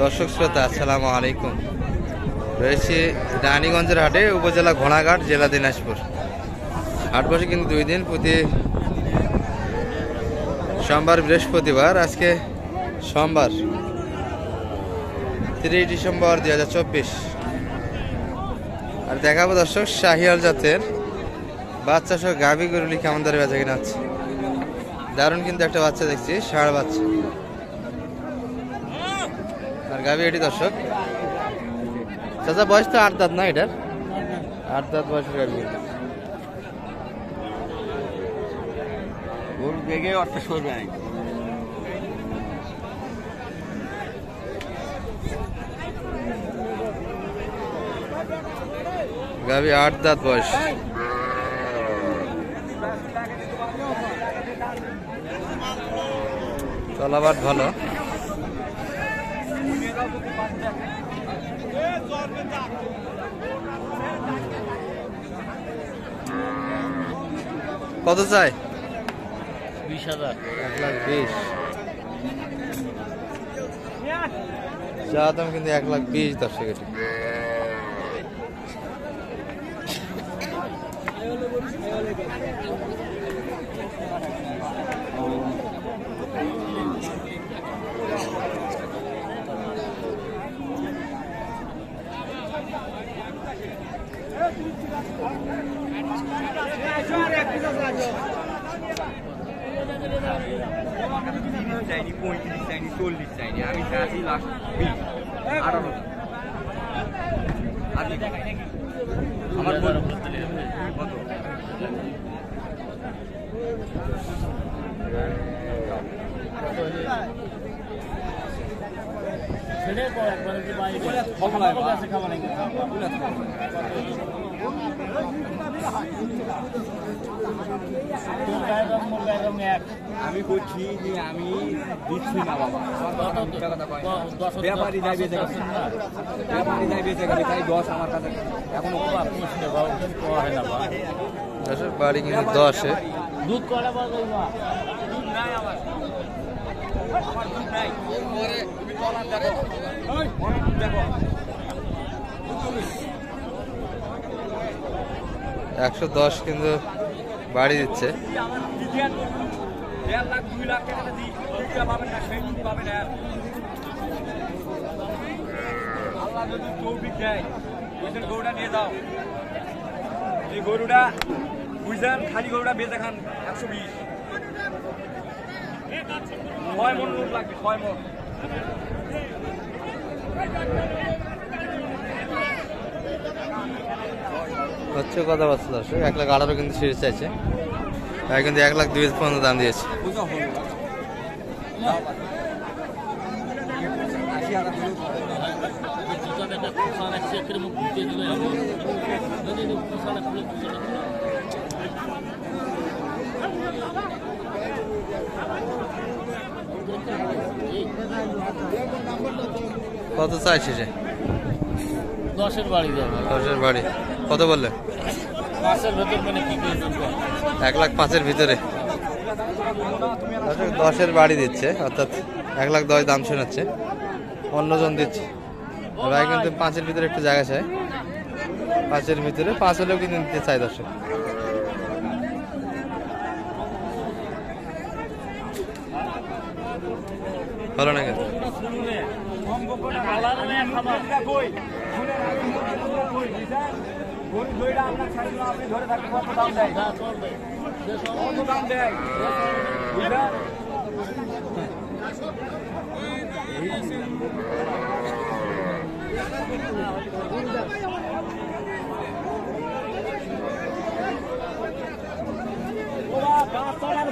দর্শক শ্রোতা আসসালামু আলাইকুম। রয়েছে রানীগঞ্জের হাটে, উপজেলা ঘোড়াঘাট, জেলা দিনাজপুর। হাট বসে কিন্তু 2 দিন, প্রতি সোমবার বৃহস্পতিবার। আজকে সোমবার 3 ডিসেম্বর 2024। আর দেখাবো দর্শক শাহিয়াল জাতের বাচ্চা সহ গাভী গরুলি কেমন দরে বেচা কিনা আছে। দারুণ কিন্তু একটা বাচ্চা দেখছি, ষাঁড় বাচ্চা। আর গাভী এটি দর্শক চাচা, বয়স তো 8 দাঁত না? এটার 8 দাঁত বয়সের গাভী। গরু দেখে অর্থ সরবে নাই। গাভী 8 দাঁত বয়স। চলাবাট ভালো। কত চাই? 20,000। 1,20,000 চা দাম কিন্তু 1,20,000 দর্শক। এটি চাইনি 35 চাইনি 40 চাইনি, আমি চাইছি লাস্ট 20 18। আমার কত ছেড়ে পর একবার কি বাইরে খাবার আছে, খাবার নাই। আমি বলছি যে আমি দিচ্ছি না বাবা, ব্যাপারই যাই বেঁচে গেছে, ব্যাপারই যাই বেঁচে গেছে, তাই 10 আমার কাছে এখনো বাড়ি কিন্তু 10-এ। দুধ করা দুধ নাই আমার, আমার দুধ নাই। তুমি তলার দেখো, দেখো 110 কিন্তু বাড়ি দিচ্ছে। 1.5 লাখ 2 লাখ টাকা দিই, পাবেন না, সেই দুধ পাবেন না। আল্লাহ যদি তৌফিক দেয়, ওই গরুটা নিয়ে যাও। এই গরুটা বুঝলেন, খালি গরুটা বেঁচে খান 120। 6 মণ দুধ লাগবে, 6 মণ। হচ্ছে কথা বলছে দর্শক। 1,18,000 কিন্তু সিরিজ চাইছে, তাই কিন্তু 1,20,000 পর্যন্ত দাম দিয়েছে। কত চাইছে সে? 10-এর বাড়ি যাবে। 10-এর বাড়ি কত বললে? 5-এর ভেতর, মানে কি 1,05,000 ভিতরে 10-এর বাড়ি দিচ্ছে, অর্থাৎ 1,10,000 দাম শোনাচ্ছে। অন্যজন দিচ্ছে, ভাই কিন্তু 5-এর ভিতরে একটু জায়গা চাই। 5-এর ভিতরে 5 হলেও কিন্তু নিতে চাই দর্শক। ভালো না কিন্তু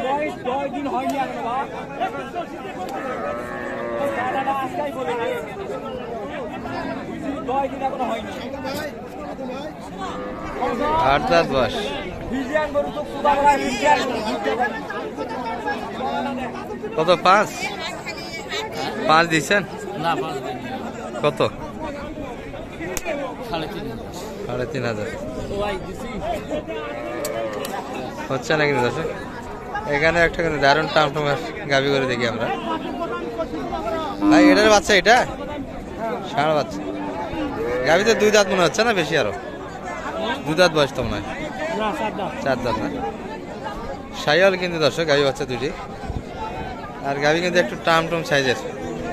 বয়স 10 দিন হয়নি এখন। 8 দাঁত বয়স। কত? 5 দিচ্ছেন না? কত? 3,500। হচ্ছে না কিন্তু দর্শক। এখানে একটা কিন্তু দারুণ টামটমের গাভী করে দেখি আমরা। ভাই এটার বাচ্চা, এটা ষাঁড় বাচ্চা। গাভিতে 2 দাঁত মনে হচ্ছে না, বেশি আরো 2 দাঁত বয়স তো মনে হয়, 4 দাঁত না। শাহিওয়াল কিন্তু দর্শক, গাভি বাচ্চা দুটি। আর গাভি কিন্তু একটু টাম সাইজের,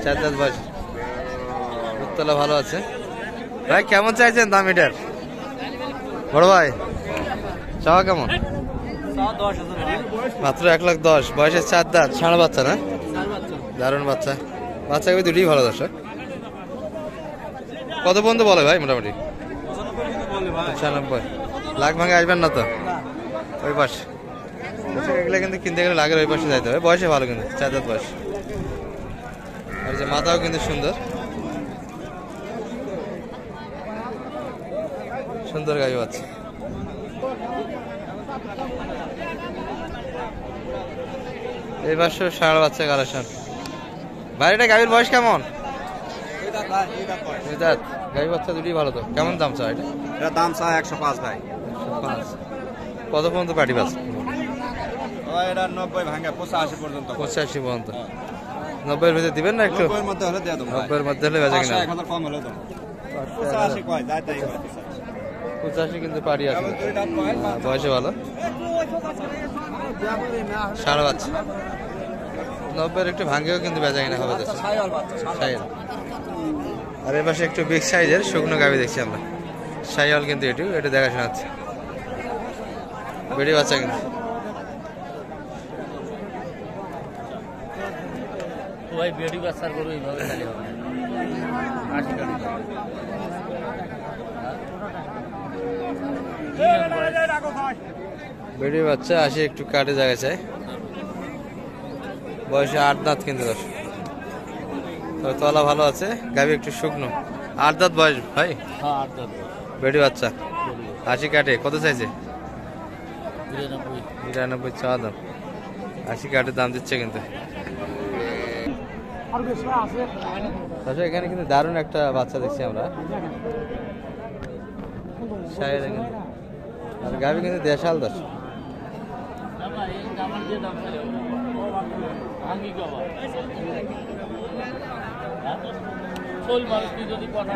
4 দাঁত বয়স। উত্তলা ভালো আছে। ভাই কেমন চাইছেন দাম এটার? বড় ভাই চাওয়া কেমন? মাত্র 1,10,000। বয়সের 4 দাঁত, ষাঁড় বাচ্চা না? দারুণ বাচ্চা। বাচ্চা গাভি দুটি ভালো দর্শক। কত পর্যন্ত বলে ভাই মোটামুটি? 95 লাখ ভাঙে আসবেন না তো? ওই পাশে এগুলো কিন্তু কিনতে গেলে লাগের ওই পাশে যাইতে হবে। বয়সে ভালো কিন্তু, 4 দাঁত বয়স। আর যে মাথাও কিন্তু সুন্দর সুন্দর গাভি বাচ্চা। এই পাশে ষাঁড় বাচ্চা কালেকশন। ভাই এটা গাভির বয়স কেমন? 2 দাঁত। গাভি বাচ্চা দুটি ভালো তো। কেমন দাম চাই এটা? এটা দাম চাই 105 ভাই। 105। কত পর্যন্ত পাটি বাস? এটা 90 ভাঙা 85 পর্যন্ত। 85 পর্যন্ত। 90-এর ভিতরে দিবেন না একটু? 90-এর মধ্যে হলে দিয়ে দেব ভাই। 90-এর মধ্যে হলে বেচা কিনা 1000 কম হলে দেব। 85 কয় যায় তাই কয়। 85 কিন্তু পাটি আছে, বয়সে ভালো। ষাঁড় বাচ্চা 90-এর একটু ভাঙেও কিন্তু বেচা কিনা হবে। শাহিওয়াল। আর এর পাশে একটু বিগ সাইজের শুকনো গাভি দেখছি আমরা। শাহিওয়াল কিন্তু এটা দেখাশোনা আছে। বেড়ি বাচ্চা কিন্তু। ভাই বেড়ি বাচ্চার গরু এইভাবে খালি হবে 80 টাকা। বেড়ি বাচ্চা 80 একটু কাটে জায়গা চাই। বয়সে 8 দাঁত কিন্তু দশ। তবে তলা ভালো আছে, গাভি একটু শুকনো। 8 দাঁত বয়স ভাই। হ্যাঁ 8 দাঁত। বেড়ি বাচ্চা 80 কাটে। কত চাইছে? 99। 99 চাওয়া দাম। 80 কাটে দাম দিচ্ছে কিন্তু। আচ্ছা এখানে কিন্তু দারুণ একটা বাচ্চা দেখছি আমরা। শাহিওয়াল কিন্তু। আর গাভি কিন্তু দেশাল দশ। যদি কথা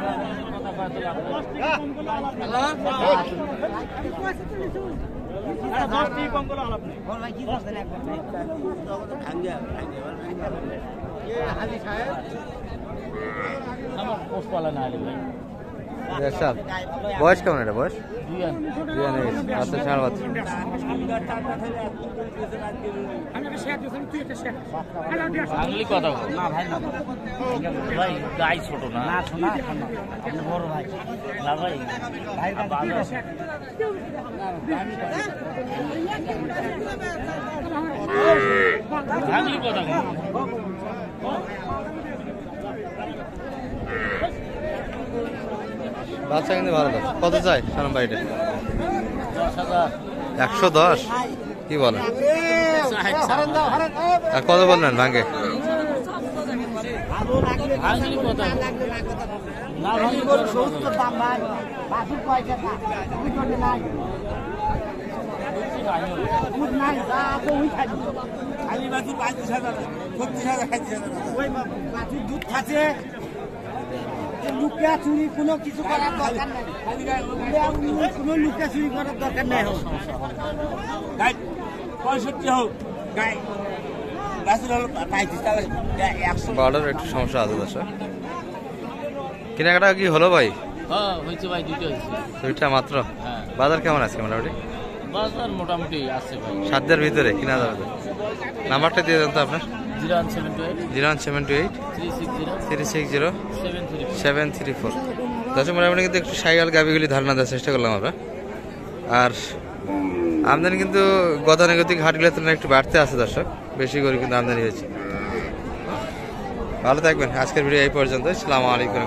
আমার পোষ পালা না আলে ভাই। দেশাল। বয়স কেমন এটা? বয়স 2 আন। 2 আনে গেছে। আচ্ছা ষাঁড় বাচ্চা। বাঙালি কথা না ভাই, না ভাই গাই ছোট না, না শোনা আপনি বড় ভাই না ভাই। বাঙালি কথা বাচ্চা কিন্তু ভালো দশ। কত চাই সালাম ভাই এটা? 10,000। 110 কি বলেন? আর কত বললেন ভাঙ্গে? বাঙালি কথা না ভাই, 70 দাম ভাই। বাসু পয়সা না দুটো নাই দুধ নাই যা তো ওই খাবি খালি বাসু 35,000 36,000 খাইছে। ওই বাসু দুধ খাচ্ছে, লুকিয়া চুরি কোনো কিছু করার দরকার নাই। কোনো লুকিয়া চুরি করার দরকার নেই। হোক গাই 65 হোক গাই বাসুর হলো 35 টাকা 100। বার্ডার একটু সমস্যা আছে দর্শক। কেনাকাটা কি হলো ভাই? হ্যাঁ হয়েছে ভাই, দুটো হয়েছে। দুইটা মাত্র। হ্যাঁ বাজার কেমন আছে মোটামুটি? বাজার মোটামুটি আছে ভাই। সাধ্যের ভিতরে কিনা যাবে তো? নাম্বারটা দিয়ে দেন তো আপনার। 0178 0178 360 360 734। দর্শক মোটামুটি কিন্তু একটু শাহিওয়াল গাভিগুলি ধারণা দেওয়ার চেষ্টা করলাম আমরা। আর আমদানি কিন্তু গতানুগতিক হাটগুলোর তুলনায় একটু বাড়তে আছে দর্শক, বেশি করে কিন্তু আমদানি হয়েছে। ভালো থাকবেন। আজকের ভিডিও এই পর্যন্ত। আসসালামু আলাইকুম।